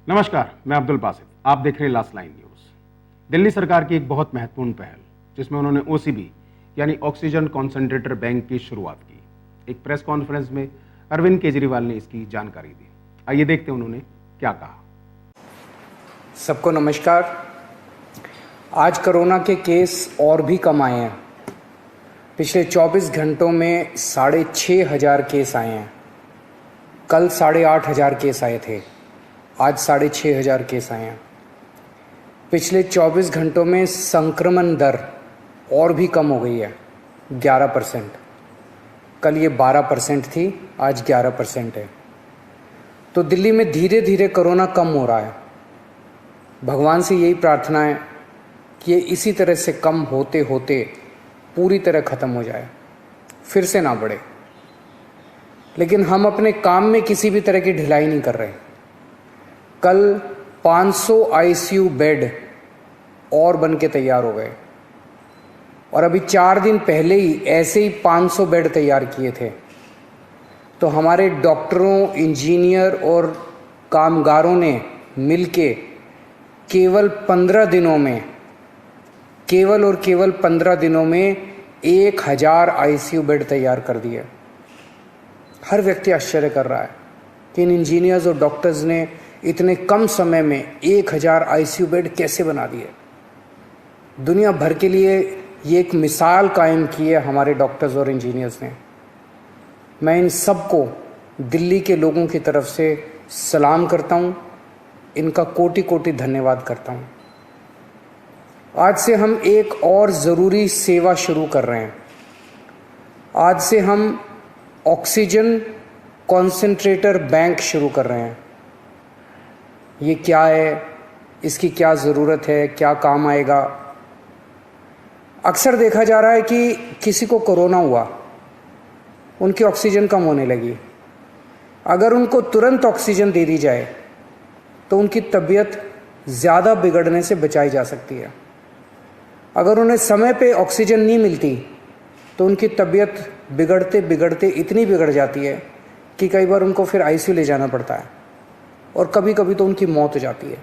नमस्कार, मैं अब्दुल बासित। आप देख रहे हैं लास्ट लाइन न्यूज। दिल्ली सरकार की एक बहुत महत्वपूर्ण पहल जिसमें उन्होंने ओसीबी यानी ऑक्सीजन कॉन्सेंट्रेटर बैंक की शुरुआत की। एक प्रेस कॉन्फ्रेंस में अरविंद केजरीवाल ने इसकी जानकारी दी। आइए देखते हैं उन्होंने क्या कहा। सबको नमस्कार। आज कोरोना के केस और भी कम आए हैं। पिछले 24 घंटों में 6,500 केस आए हैं। कल 8,500 केस आए थे, आज 6,500 केस आए हैं। पिछले 24 घंटों में संक्रमण दर और भी कम हो गई है, 11%। कल ये 12% थी, आज 11% है। तो दिल्ली में धीरे धीरे कोरोना कम हो रहा है। भगवान से यही प्रार्थना है कि ये इसी तरह से कम होते होते पूरी तरह ख़त्म हो जाए, फिर से ना बढ़े। लेकिन हम अपने काम में किसी भी तरह की ढिलाई नहीं कर रहे। कल 500 आईसीयू बेड और बन के तैयार हो गए और अभी 4 दिन पहले ही ऐसे ही 500 बेड तैयार किए थे। तो हमारे डॉक्टरों, इंजीनियर और कामगारों ने मिलके केवल 15 दिनों में, केवल 15 दिनों में 1,000 आईसीयू बेड तैयार कर दिए। हर व्यक्ति आश्चर्य कर रहा है कि इन इंजीनियर्स और डॉक्टर्स ने इतने कम समय में 1,000 आईसीयू बेड कैसे बना दिए। दुनिया भर के लिए ये एक मिसाल कायम की है हमारे डॉक्टर्स और इंजीनियर्स ने। मैं इन सबको दिल्ली के लोगों की तरफ से सलाम करता हूँ, इनका कोटि कोटि धन्यवाद करता हूँ। आज से हम एक और ज़रूरी सेवा शुरू कर रहे हैं। आज से हम ऑक्सीजन कॉन्सेंट्रेटर बैंक शुरू कर रहे हैं। ये क्या है, इसकी क्या ज़रूरत है, क्या काम आएगा? अक्सर देखा जा रहा है कि किसी को कोरोना हुआ, उनकी ऑक्सीजन कम होने लगी। अगर उनको तुरंत ऑक्सीजन दे दी जाए तो उनकी तबीयत ज़्यादा बिगड़ने से बचाई जा सकती है। अगर उन्हें समय पे ऑक्सीजन नहीं मिलती तो उनकी तबीयत बिगड़ते बिगड़ते इतनी बिगड़ जाती है कि कई बार उनको फिर आईसीयू ले जाना पड़ता है और कभी कभी तो उनकी मौत हो जाती है।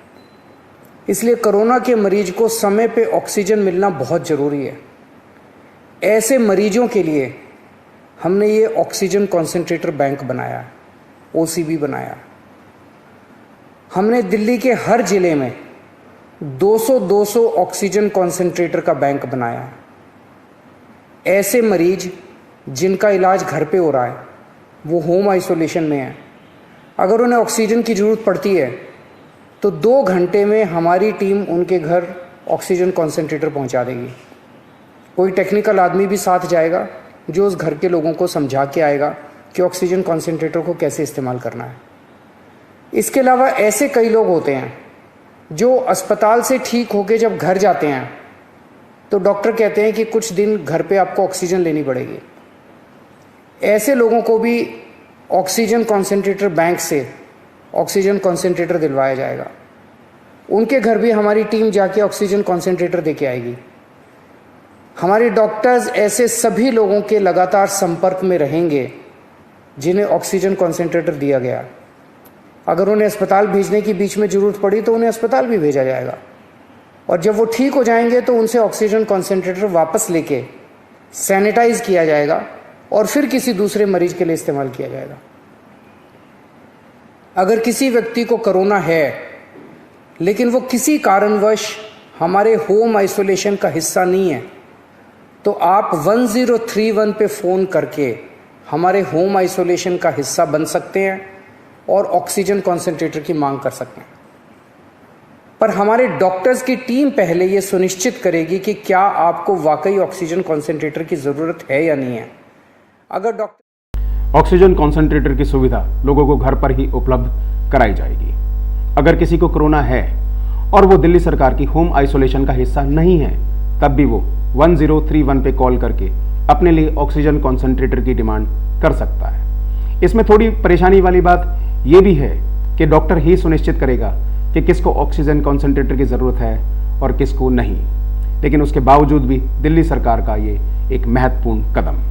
इसलिए कोरोना के मरीज को समय पे ऑक्सीजन मिलना बहुत ज़रूरी है। ऐसे मरीजों के लिए हमने ये ऑक्सीजन कॉन्सेंट्रेटर बैंक बनाया है, ओसीबी बनाया। हमने दिल्ली के हर ज़िले में 200 ऑक्सीजन कॉन्सेंट्रेटर का बैंक बनाया है। ऐसे मरीज जिनका इलाज घर पे हो रहा है, वो होम आइसोलेशन में है, अगर उन्हें ऑक्सीजन की ज़रूरत पड़ती है तो 2 घंटे में हमारी टीम उनके घर ऑक्सीजन कॉन्सेंट्रेटर पहुंचा देगी। कोई टेक्निकल आदमी भी साथ जाएगा जो उस घर के लोगों को समझा के आएगा कि ऑक्सीजन कॉन्सेंट्रेटर को कैसे इस्तेमाल करना है। इसके अलावा ऐसे कई लोग होते हैं जो अस्पताल से ठीक होकर जब घर जाते हैं तो डॉक्टर कहते हैं कि कुछ दिन घर पे आपको ऑक्सीजन लेनी पड़ेगी। ऐसे लोगों को भी ऑक्सीजन कॉन्सेंट्रेटर बैंक से ऑक्सीजन कॉन्सेंट्रेटर दिलवाया जाएगा। उनके घर भी हमारी टीम जाके ऑक्सीजन कॉन्सेंट्रेटर देके आएगी। हमारे डॉक्टर्स ऐसे सभी लोगों के लगातार संपर्क में रहेंगे जिन्हें ऑक्सीजन कॉन्सेंट्रेटर दिया गया। अगर उन्हें अस्पताल भेजने की बीच में ज़रूरत पड़ी तो उन्हें अस्पताल भी भेजा जाएगा और जब वो ठीक हो जाएंगे तो उनसे ऑक्सीजन कॉन्सेंट्रेटर वापस लेके सैनिटाइज किया जाएगा और फिर किसी दूसरे मरीज के लिए इस्तेमाल किया जाएगा। अगर किसी व्यक्ति को कोरोना है लेकिन वो किसी कारणवश हमारे होम आइसोलेशन का हिस्सा नहीं है तो आप 1031 पे फ़ोन करके हमारे होम आइसोलेशन का हिस्सा बन सकते हैं और ऑक्सीजन कॉन्सेंट्रेटर की मांग कर सकते हैं। पर हमारे डॉक्टर्स की टीम पहले ये सुनिश्चित करेगी कि क्या आपको वाकई ऑक्सीजन कॉन्सेंट्रेटर की ज़रूरत है या नहीं है। अगर डॉक्टर ऑक्सीजन कॉन्सेंट्रेटर की सुविधा लोगों को घर पर ही उपलब्ध कराई जाएगी। अगर किसी को कोरोना है और वो दिल्ली सरकार की होम आइसोलेशन का हिस्सा नहीं है तब भी वो 1031 पे कॉल करके अपने लिए ऑक्सीजन कॉन्सेंट्रेटर की डिमांड कर सकता है। इसमें थोड़ी परेशानी वाली बात ये भी है कि डॉक्टर ही सुनिश्चित करेगा कि किसको ऑक्सीजन कॉन्सेंट्रेटर की ज़रूरत है और किसको नहीं। लेकिन उसके बावजूद भी दिल्ली सरकार का ये एक महत्वपूर्ण कदम